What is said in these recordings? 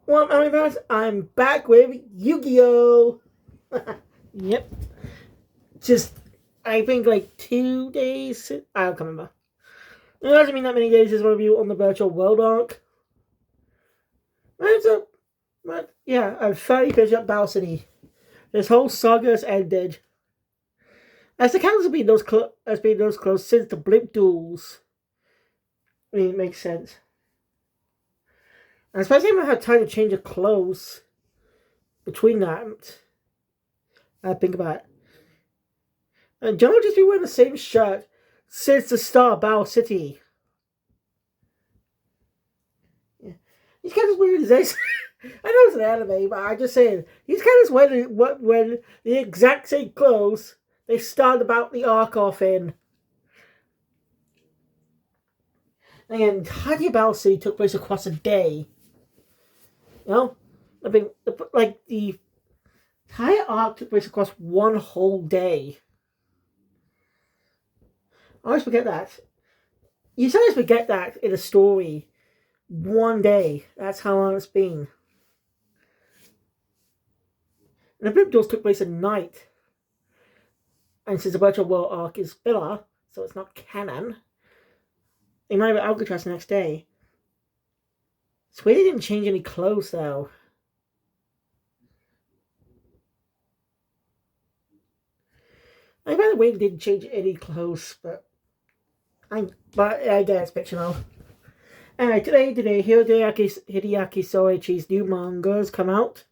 Well, guys, I'm back with Yu-Gi-Oh! Yep. Just, I think like 2 days. I don't remember. It hasn't been that many days since I review on the Virtual World arc. It's a, but yeah, I've finally finished up Battle City. This whole saga has ended. As the characters has been those close since the Blimp duels. I mean, it makes sense. And especially when I had time to change the clothes between that. I think about it. And John will just be wearing the same shirt since the start of Battle City. Yeah. He's kind of weird as this. I know it's an anime, but I'm just saying he's kind of wearing the exact same clothes they started about the arc off in. And the entire Battle City took place across a day. You know, I mean, like the entire arc took place across one whole day. I always forget that. You sometimes forget that in a story. One day. That's how long it's been. And the Blip Duels took place at night. And since the Virtual World arc is filler, so it's not canon, they might have Alcatraz the next day. Sweetie didn't change any clothes though. I by the way didn't change any clothes, but I guess fictional. Anyway, today Hideaki Soichi's new mangas come out.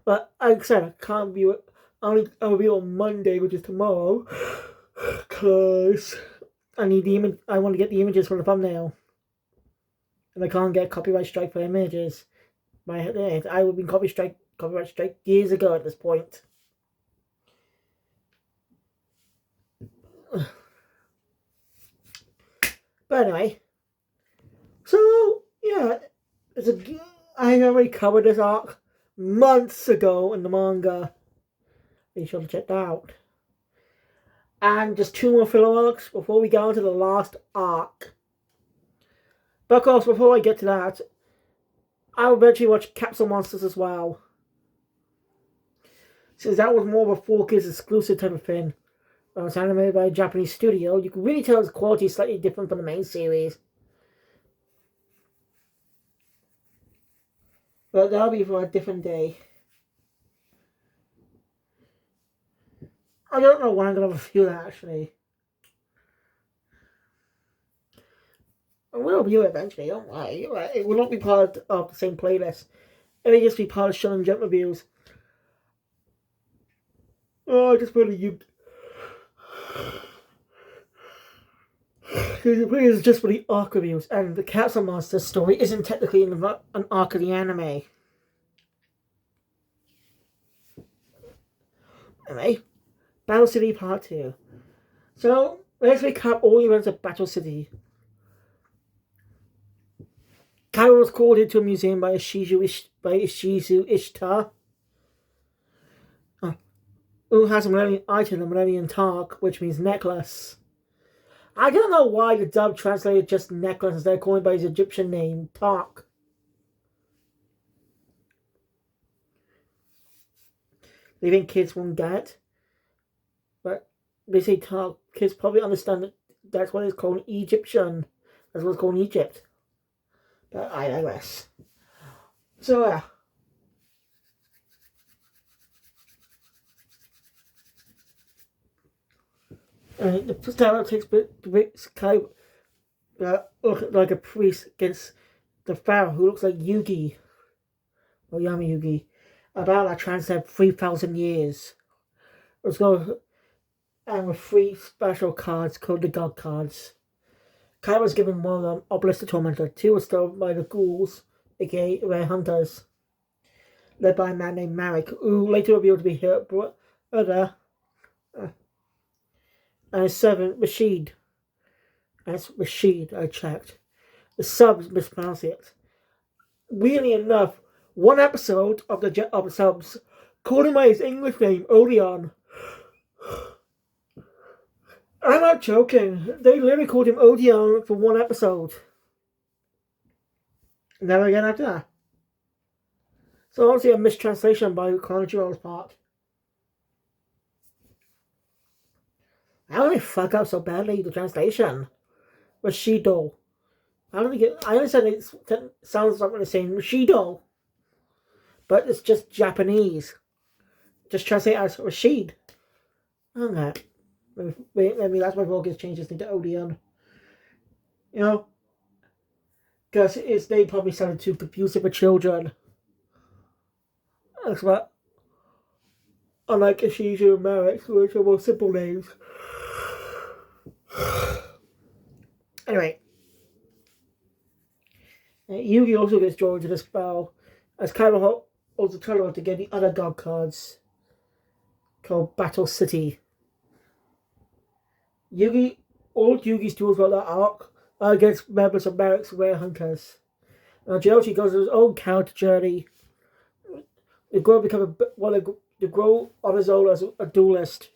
But like I said, I can't view it. I'll review on Monday, which is tomorrow, cause I need the image. I want to get the images for the thumbnail, and I can't get copyright strike for images. I would have been copyright strike years ago at this point. But anyway, so yeah, I already covered this arc months ago in the manga. Be sure to check that out. And just two more filler arcs before we go into the last arc. But of course, before I get to that, I'll eventually watch Capsule Monsters as well. Since that was more of a 4Kids exclusive type of thing. When it's animated by a Japanese studio, you can really tell its quality is slightly different from the main series. But that'll be for a different day. I don't know when I'm going to review that actually. I will review it eventually, don't worry. It will not be part of the same playlist. It will just be part of Shonen Jump reviews. Oh, I just really you. It's just for the arc reviews, and the Capsule Monster story isn't technically an arc of the anime. Anyway, Battle City Part 2. So, let's recap all the events of Battle City. Kairo was called into a museum by Ishizu Ishtar, who has a Millennium item, the Millennium Tark, which means necklace. I don't know why the dub translated just necklace instead of calling it by his Egyptian name, Tark. They think kids won't get it. But they say Tark. Kids probably understand that that's what it's called Egyptian. That's what it's called in Egypt. But I digress. So, yeah. The first time takes Kai look like a priest against the pharaoh who looks like Yugi. Or Yami Yugi. About that transcend 3,000 years. Let's go. And with 3 special cards called the God cards. Kai was given one of them, Obelisk the Tormentor. 2 was stolen by the ghouls, aka Rare Hunters, led by a man named Marek, who later revealed to be her brother, and his servant Rashid. That's Rashid, I checked. The subs mispronounced it. Weirdly enough, one episode of the subs called him by his English name, Odeon. I'm not joking. They literally called him Odeon for one episode. Never again after that. So obviously a mistranslation by Crunchyroll's part. How did they fuck up so badly the translation? Rashido. I don't think I understand it sounds like what they're saying Rashido, but it's just Japanese. Just translate as Rashid. Okay. Maybe that's why Vogue changed this thing to Odeon. You know? Because they probably sounded too confusing for children. That's what. Unlike Ishizu and Merrick, which are more simple names. Anyway. Yugi also gets drawn into the spell as Kaiba also tells her to get the other god cards called Battle City. Yugi's tools about that arc are against members of Merrick's Rare Hunters. Now Joshi goes on his own character journey. The grow on his own as a duelist.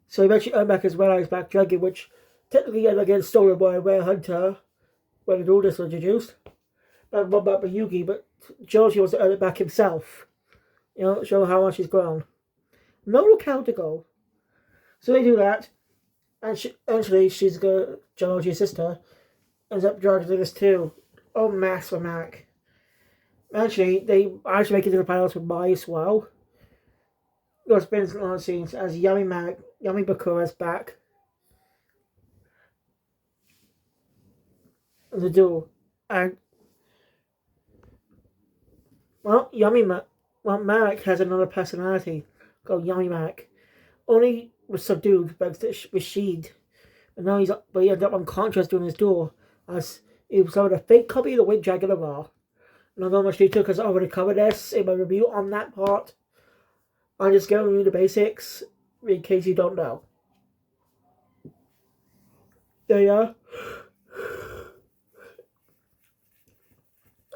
So he eventually earned back his Red Black Dragon, which technically ended up getting stolen by a Rare Hunter when the duelist was introduced. Back by Yugi, but Joshi wants to earn it back himself. You know, show how much he's grown. No counter goal. So they do that, and eventually Joshi's sister, ends up dragged into this too. Oh, mass for Marek. Eventually, they actually make it to the finals with Mai as well. There's been a lot of scenes as Yami Bakura's back. The duel. And Marek has another personality called Yami Marek. Only was subdued by Rashid. And now he ended up unconscious during his duel as he was a fake copy of the Wind Dragon of R. And although much detail because I already covered this in my review on that part, I'm just going through the basics in case you don't know. There you are.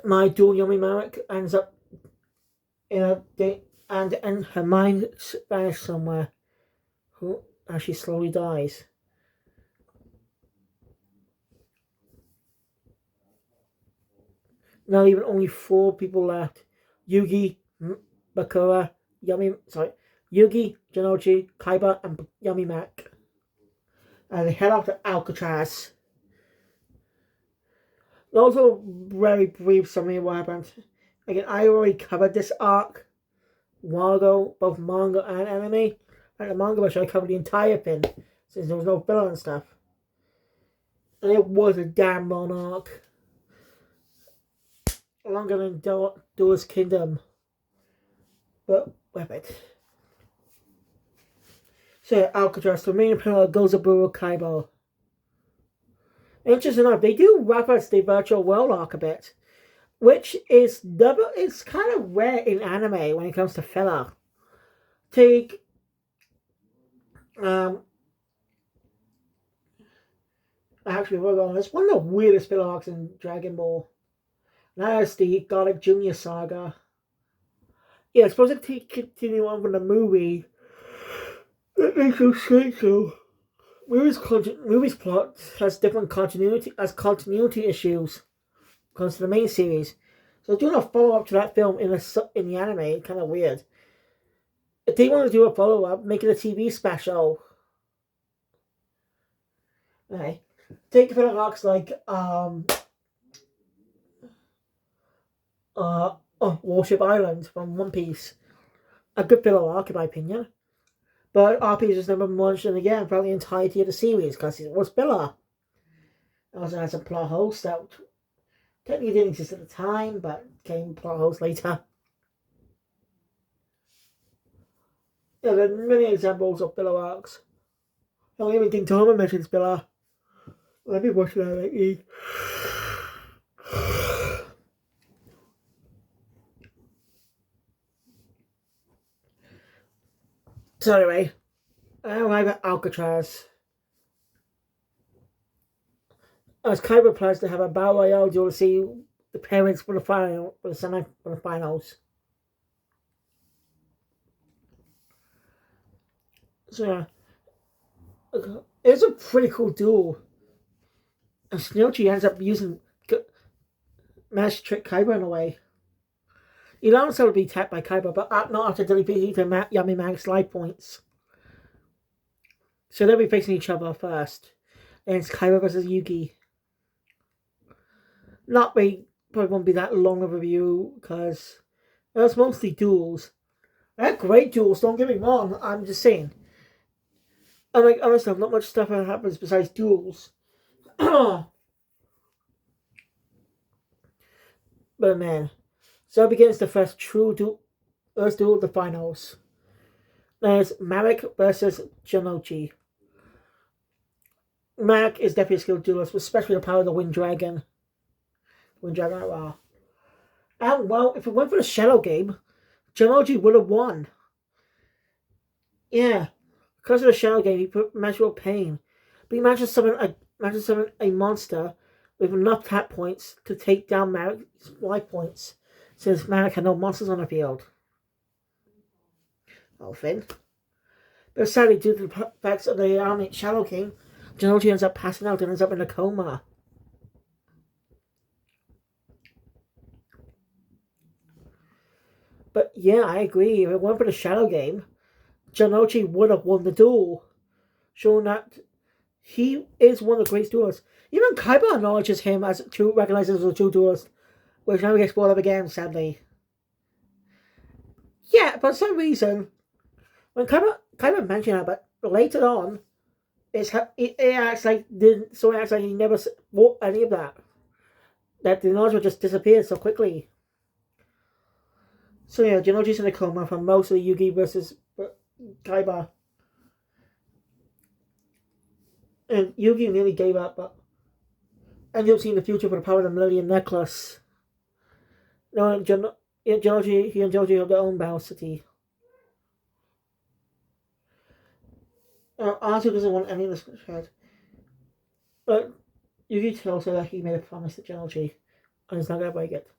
My dual Yami Marek ends up in a day, and her mind vanished somewhere as she slowly dies. Now even only 4 people left. Yugi, Bakura, Yugi, Janochi, Kaiba, and Yami Marek. And they head off to Alcatraz. Also, very brief summary of what happened. Again, I already covered this arc a while ago, both manga and anime. And the manga version, I covered the entire thing, since there was no filler and stuff. And it was a damn long arc. Longer than Duel's Kingdom. But, with it. So, Alcatraz, the main opponent goes to Buru Kaiba. Interesting enough, they do reference the virtual world arc a bit, which is it's kind of rare in anime when it comes to filler. Take actually we're going this one of the weirdest filler arcs in Dragon Ball. Now it's the Garlic Junior saga. Yeah, it's supposed to continue on from the movie. That makes no sense though. Movie's plot has different continuity issues comes to the main series. So doing a follow up to that film in the anime is kind of weird. If they want to do a follow up, make it a TV special. Okay. Take the film arcs like Warship Island from One Piece. A good filler arc in my opinion. But RP just never mentioned again throughout the entirety of the series because it was filler. It also had some plot holes that technically didn't exist at the time, but came plot holes later. Yeah, there are many examples of filler arcs. I don't even think Toma mentions filler. Let me watch that lately. So anyway, I arrive at Alcatraz. As Kaiba plans to have a battle royale duel to see the parents for the finals. So yeah, it's a pretty cool duel. And Snowchi ends up managed to trick Kaiba in a way. He allowed himself to be tapped by Kaiba, but not after deleting Yami Mag's life points. So they'll be facing each other first. And it's Kaiba versus Yugi. Probably won't be that long of a review because it's mostly duels. They're great duels, don't get me wrong. I'm just saying. Unlike other stuff, not much stuff happens besides duels. But man. So begins the first true duel. Let's do the finals. There's Marek versus Janochi. Marek is definitely a skilled duelist, especially the power of the Wind Dragon. Wind Dragon, wow. And well, if it went for the Shadow game, Janochi would have won. Yeah. Because of the Shadow game, he put measurable pain. But he managed to summon a monster with enough tap points to take down Marek's life points, since Marek had no monsters on the field. Oh, Finn. But sadly, due to the effects of the Shadow King, Janochi ends up passing out and ends up in a coma. But yeah, I agree. If it weren't for the Shadow game, Janochi would have won the duel, showing that he is one of the greatest duelists. Even Kaiba acknowledges him recognizes as a true duelist, which never gets brought up again, sadly. Yeah, for some reason, when Kaiba mentioned that, but later on, it acts like he never wrote any of that. That the knowledge just disappeared so quickly. So yeah, Janochi's in a coma from mostly Yugi versus Kaiba. And Yugi nearly gave up, but ended up seeing the future for the power of the Millennium Necklace. No, Janochi have their own Battle City. Arthur doesn't want any of this head. But Yugi tells her that he made a promise to Janochi, and he's not going to break it.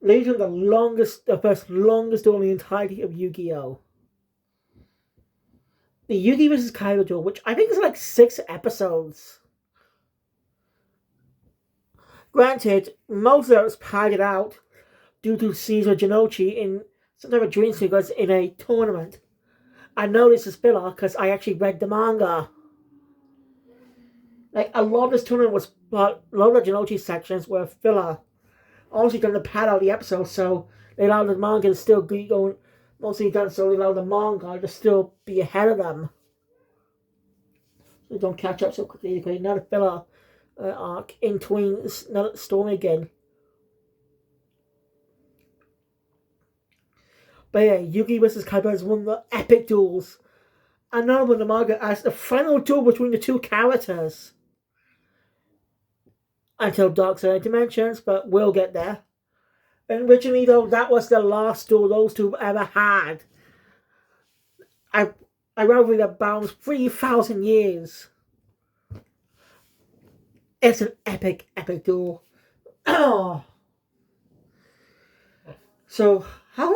Later, the first longest duel in the entirety of Yu-Gi-Oh! The Yugi vs. Kaiba duel, which I think is like 6 episodes. Granted, most of it was padded out due to Caesar Janochi in some type of dream sequence in a tournament. I know this is filler because I actually read the manga. Like, a lot of this tournament was, but a lot of the Janochi sections were filler. Also, done to pad out the episode, so they allowed the manga to still be going, mostly done so they allowed the manga to still be ahead of them. So they don't catch up so quickly. They not a filler arc in between another story again. But yeah, Yugi vs. Kaiba is one of the epic duels. And now in the manga as the final duel between the two characters. Until Dark Side Dimensions, but we'll get there. And originally, though, that was the last duel those two ever had. I read about 3,000 years. It's an epic, epic duel. So, how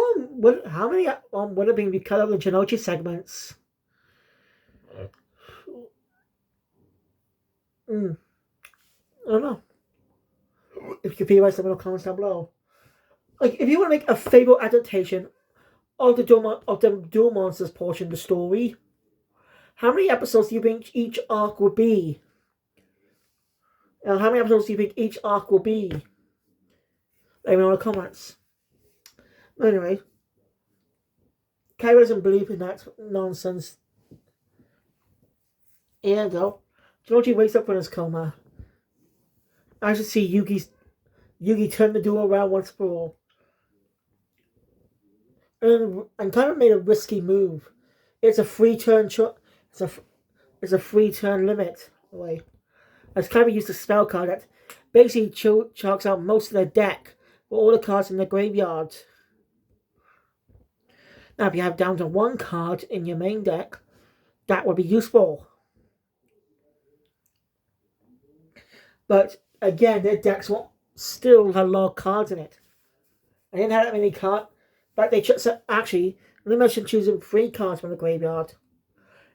many would have been cut of the Janochi segments? I don't know. If you can feel some in the comments down below. Like, if you want to make a favorite adaptation of the Duel Monsters portion of the story, how many episodes do you think each arc would be? And how many episodes do you think each arc will be? Let me know in the comments. Anyway, Kaiba doesn't believe in that nonsense. Here we go. Janochi wakes up from his coma. I should see Yugi turn the duel around once for all. And kind of made a risky move. It's a free turn. It's a free turn limit. Away. As Kaiba used a spell card that basically chalks out most of the deck for all the cards in the graveyard. Now, if you have down to 1 card in your main deck, that would be useful. But again, their decks will still have a lot of cards in it. I didn't have that many cards. But they actually, they mentioned choosing 3 cards from the graveyard.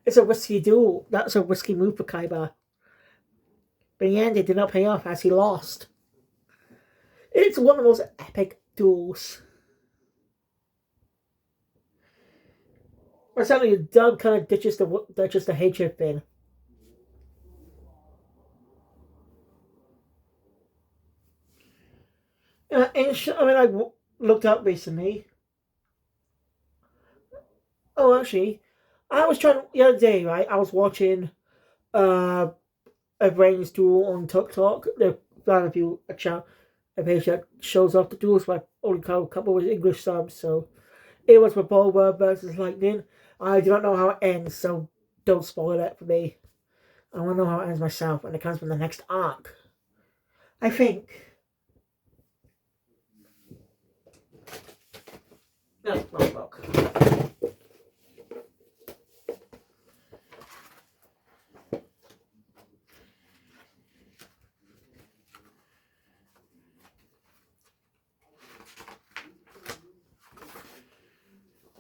It's a risky duel. That's a risky move for Kaiba. But in the end, it did not pay off as he lost. It's one of the most epic duels. But suddenly Dub kind of ditches the hatred thing. I looked up recently. Oh, actually, I was trying the other day, right? I was watching uh a Brains Duel on TikTok. They're trying to do a page that shows off the duels, but only a couple with English subs. So it was Bulba versus Lightning. I do not know how it ends, so don't spoil that for me. I want to know how it ends myself, and it comes from the next arc. I think. No, wrong book.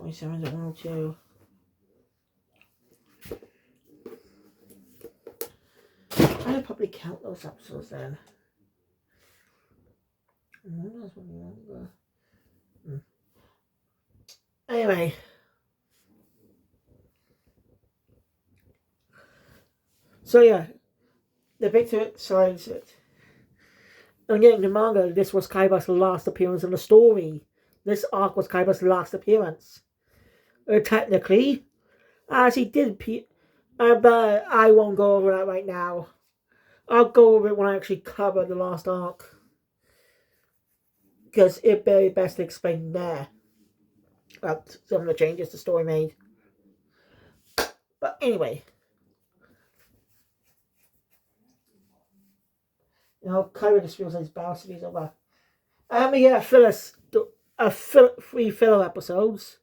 .7 to 102. I'd probably count those episodes then. Anyway. So yeah, the victor signs it. And again, in the manga, this was Kaiba's last appearance in the story. This arc was Kaiba's last appearance. Technically, as he did, but I won't go over that right now. I'll go over it when I actually cover the last arc. Because it'd be best to explain there. About some of the changes the story made. But anyway. Kaiba just feels like his battle series over. We get three filler episodes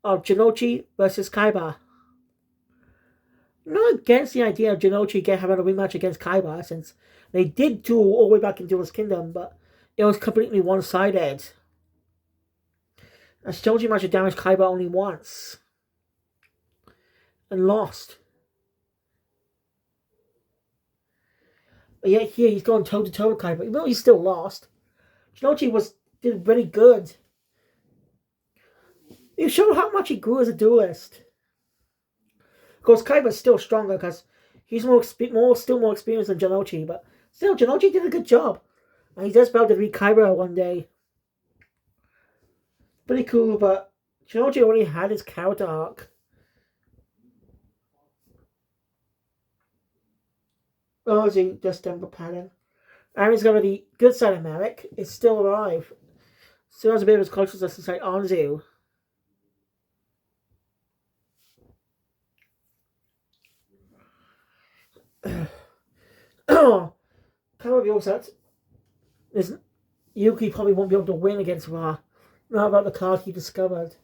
of Jinochi versus Kaiba. I'm not against the idea of Jinochi having a rematch against Kaiba, since they did duel all the way back in Duel's Kingdom, but it was completely one-sided. And Jinochi managed to damage Kaiba only once. And lost. But yet here he's going toe-to-toe with Kaiba, even though he's still lost. Jinochi did very good. It showed how much he grew as a duelist. Of course, Kaiba's still stronger because he's still more experienced than Jinochi, but still, Jinochi did a good job. And he's just about to beat Kaiba one day. Pretty cool, but Jinochi already had his character arc. Oh, is he just done for pattern? And he's got the good side of Merrick. It's still alive. Still has a bit of his consciousness inside Anzu. Kind of reveals that Yuki probably won't be able to win against Ra. Not about the card he discovered.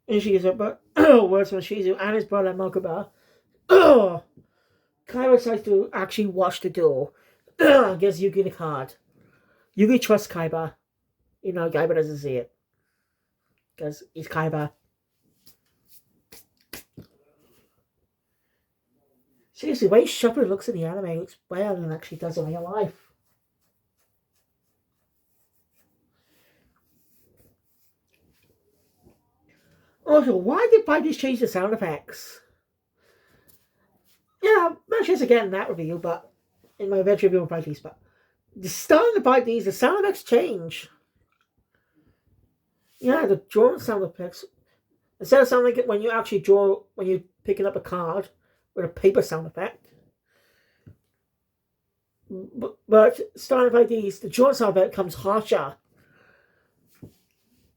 And she is but words from Shizu and his brother Makuba. Kaiba decides to actually watch the duel. Gives Yuki the card. Yuki trusts Kaiba. Kaiba doesn't see it. Because he's Kaiba. Seriously, the way Shepard looks in the anime looks better than it actually does in real life. Also, why did Baities change the sound effects? Yeah, not just again in that review, but in my eventual review of Baities, but starting to Baities, the sound effects change. Yeah, the drawing sound effects, instead of sounding like it when you actually draw, when you're picking up a card with a paper sound effect. But starting Baities, the drawing sound effect comes harsher.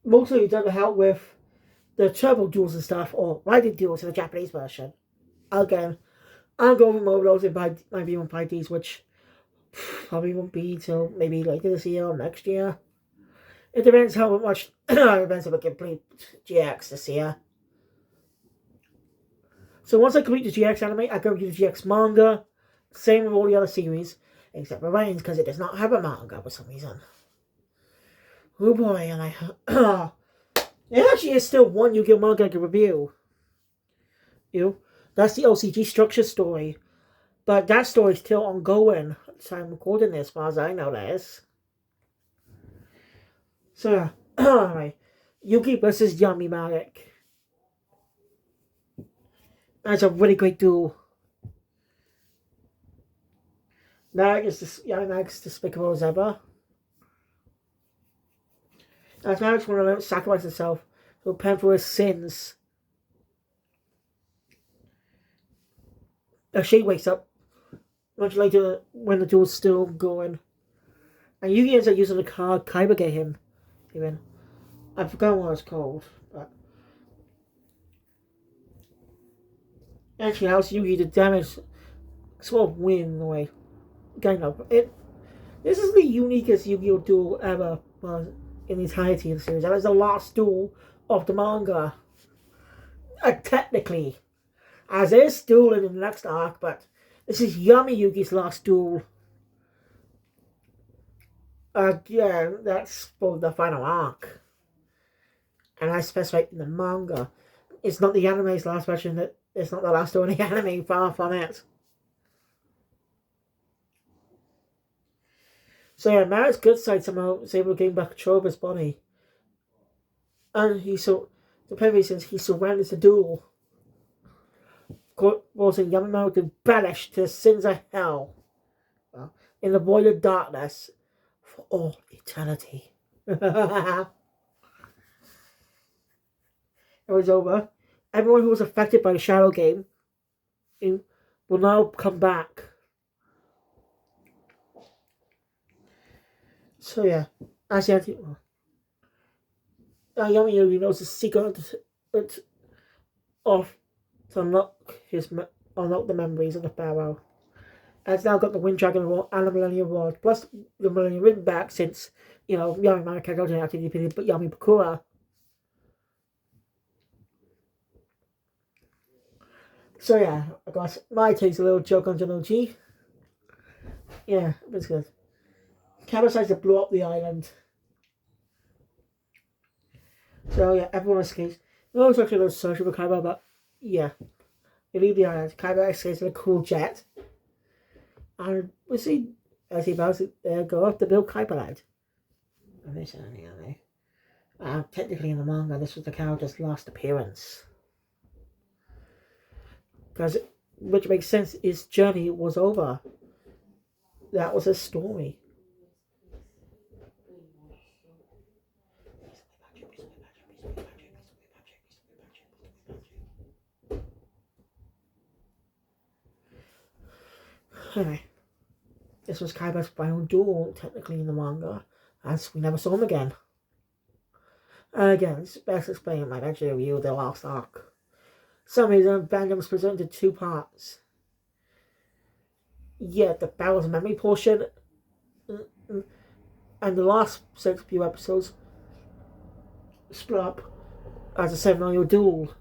Mostly it doesn't help with the turbo duels and stuff, or riding duels in the Japanese version. Again, I'll go over more of those in my review on Baities, which probably won't be till maybe later this year or next year. It depends how much events of a complete GX this year. So once I complete the GX anime, I go to the GX manga. Same with all the other series, except for Reigns, because it does not have a manga for some reason. Oh boy, and there actually is still one Yu-Gi-Oh manga I can review. That's the OCG structure story. But that story is still ongoing. So I'm recording this, as far as I know, that is. So, anyway. Yugi versus Yami Malik. That's a really great duel. Yami Malik's despicable as ever. As Malik's want to sacrifice himself to repent for his sins. As she wakes up much later when the duel's still going. And Yugi ends up using the card Kaiba gave him. Even. I forgot what it's called. But actually allows Yugi to damage sort of win in a way. Kind of. This is the uniquest Yu-Gi-Oh! Duel ever in the entirety of the series. That is the last duel of the manga. Technically. As there's duel in the next arc, but this is Yami Yugi's last duel. Yeah, that's for the final arc. And I specify in the manga. It's not the anime's last version. It's not the last duel in the anime. Far from it. So yeah, Malik's good side somehow was able to gain back control of his body. And the main reasons he surrounded the duel, causing Yamamoto to banish to the sins of hell in the void of darkness for all eternity. It was over. Everyone who was affected by the Shadow Game will now come back. So yeah, as Yami Yugi knows the secret of to unlock the memories of the Pharaoh. And it's now got the Wind Dragon Award and the Millennium Award, plus the Millennium Ring back since, Yami Marika got an activity, but Yami Bakura. So yeah, I guess my take's a little joke on General G. Yeah, it's good. Kaiba decides to blow up the island. So yeah, everyone escapes. No one's actually not social for Kaiba, but yeah. They leave the island. Kaiba escapes in a cool jet. And we see as he about to go up to build Kaiba Land. And this anime. Technically in the manga, this was the character's last appearance. Which makes sense, his journey was over. That was his story. Anyway, this was Kaiba's final duel, technically in the manga, as we never saw him again. Again, it's best explained in my eventually review of the last arc. Some reason, Bandom was presented in 2 parts. Yeah, the Battle's memory portion and the last 6 few episodes split up as a 7-annual duel.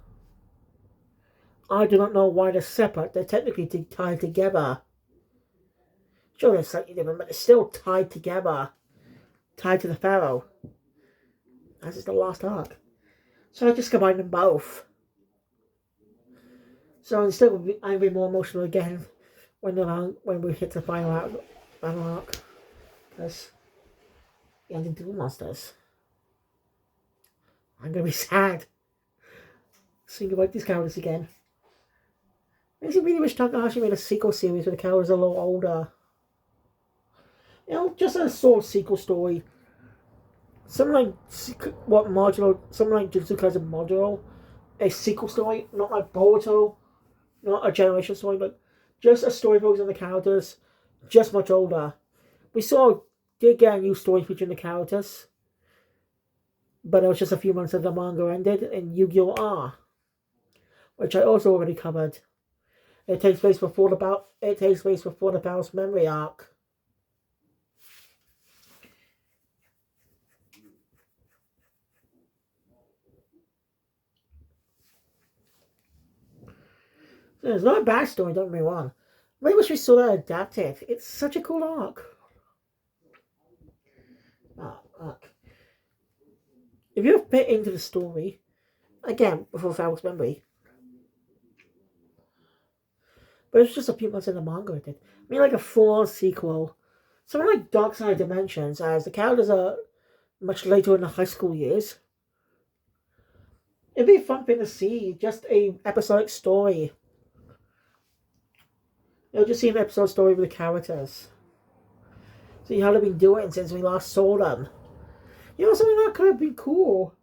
I do not know why they're separate. They're technically tied together. Sure, they're slightly different, but they're still tied together. Tied to the Pharaoh. As is the last arc. So I just combined them both. So instead, I'll be more emotional again when we hit the final arc. Because the ending Duel Monsters. I'm going to be sad. Seeing about these characters again. Makes me really wish Takahashi made a sequel series where the characters are a little older. Just a sort of sequel story. Something like something like Jujutsu Kaisen Modulo. A sequel story, not like Boruto, not a generation story, but just a story focused on the characters, just much older. We did get a new story featuring the characters, but it was just a few months after the manga ended in Yu-Gi-Oh! R, which I also already covered. It takes place before the Battle's memory arc. It's not a bad story, don't get me wrong. I really wish we saw that adapted. It's such a cool arc. If you're a bit into the story, again, before Battle's memory, but it's just a few months in the manga, I did. I mean, like a full-on sequel. Something like Dark Side Dimensions, as the characters are much later in the high school years. It'd be a fun thing to see, just a episodic story. You'll just see an episode story with the characters. See how they've been doing since we last saw them. Something that could have been cool.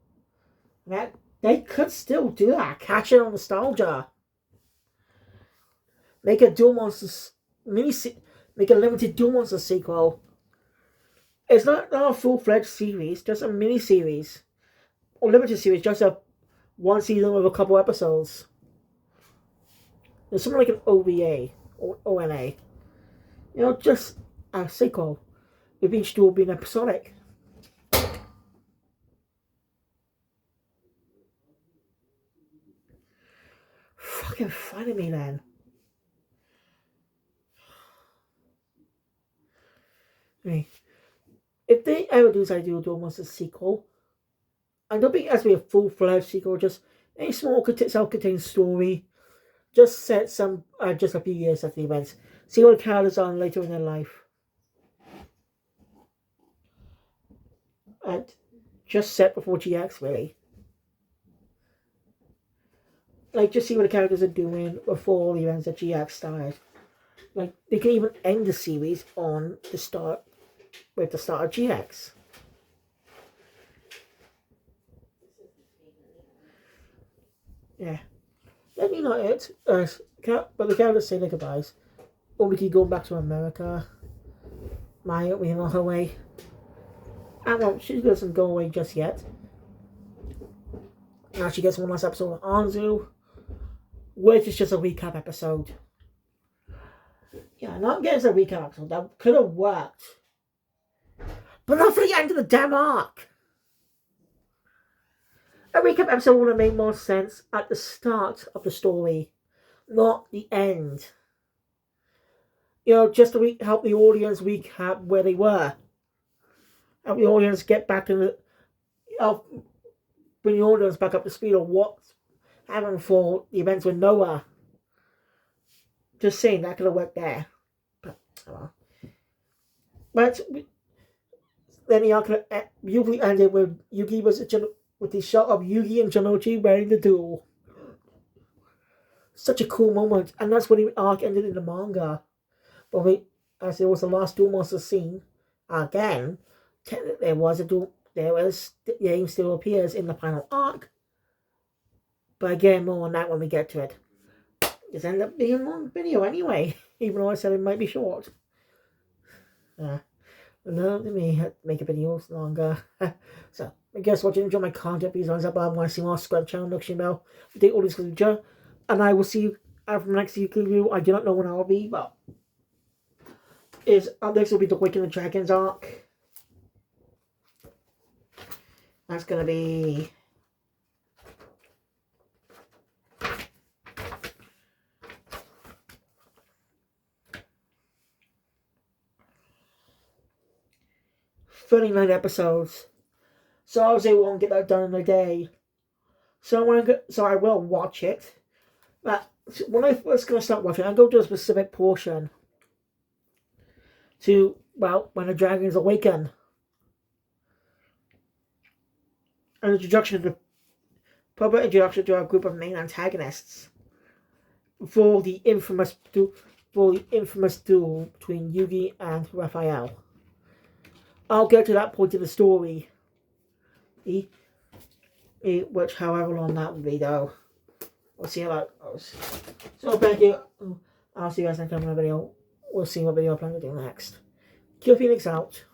That they could still do that. Catch it on nostalgia. Make a Duel Monsters make a limited Duel Monsters sequel. It's not a full-fledged series, just a mini series or limited series, just a one season with a couple episodes. There's something like an OVA or ONA. Just a sequel with each duel being episodic. Fucking funny me then. I mean, if they ever do decide to do almost a sequel, I don't think it has to be a full-fledged sequel, just a small self-contained story. Just set some, just a few years after the events. See what the characters are later in their life. And just set before GX, really. Like, just see what the characters are doing before the events at GX started. Like, they can even end the series on the start, with the start of GX. Yeah. Let me not it. But the characters say their goodbyes. Or we keep going back to America. Maya will be on her way. And well, she doesn't go away just yet. Now she gets one last episode of Anzu, which is just a recap episode. Yeah, not getting a recap episode. That could have worked. But not for the end of the damn arc. A recap episode would have made more sense at the start of the story, not the end. Just to help the audience recap where they were. Help the audience get back in the... bring the audience back up to speed on what's happening for the events with Noah. Just saying, that could have worked there. But then the arc could have usually ended with Yugi with the shot of Yugi and Janochi wearing the duel. Such a cool moment, and that's when the arc ended in the manga. But as it was the last Duel Monster scene, again, there was a duel. The game still appears in the final arc. But again, more on that when we get to it. It's ended up being a long video anyway, even though I said it might be short. Let me make a video longer. So, I guess what you enjoy my content, please thumbs up. I want to see more, subscribe channel, notification bell, update all this future. And I will see you after the next review. I do not know when I'll be, but next will be the Waking the Dragons arc. That's gonna be $39 episodes. So obviously we won't get that done in a day. So I will watch it. But when I first gonna start watching, I go to a specific portion. To when the dragons awaken. An proper introduction to our group of main antagonists. For the infamous duel between Yugi and Raphael. I'll get to that point in the story. Which, however long that will be, though. We'll see how that goes. So, thank you. I'll see you guys next time in the video. We'll see what video I plan to do next. Kill Phoenix out.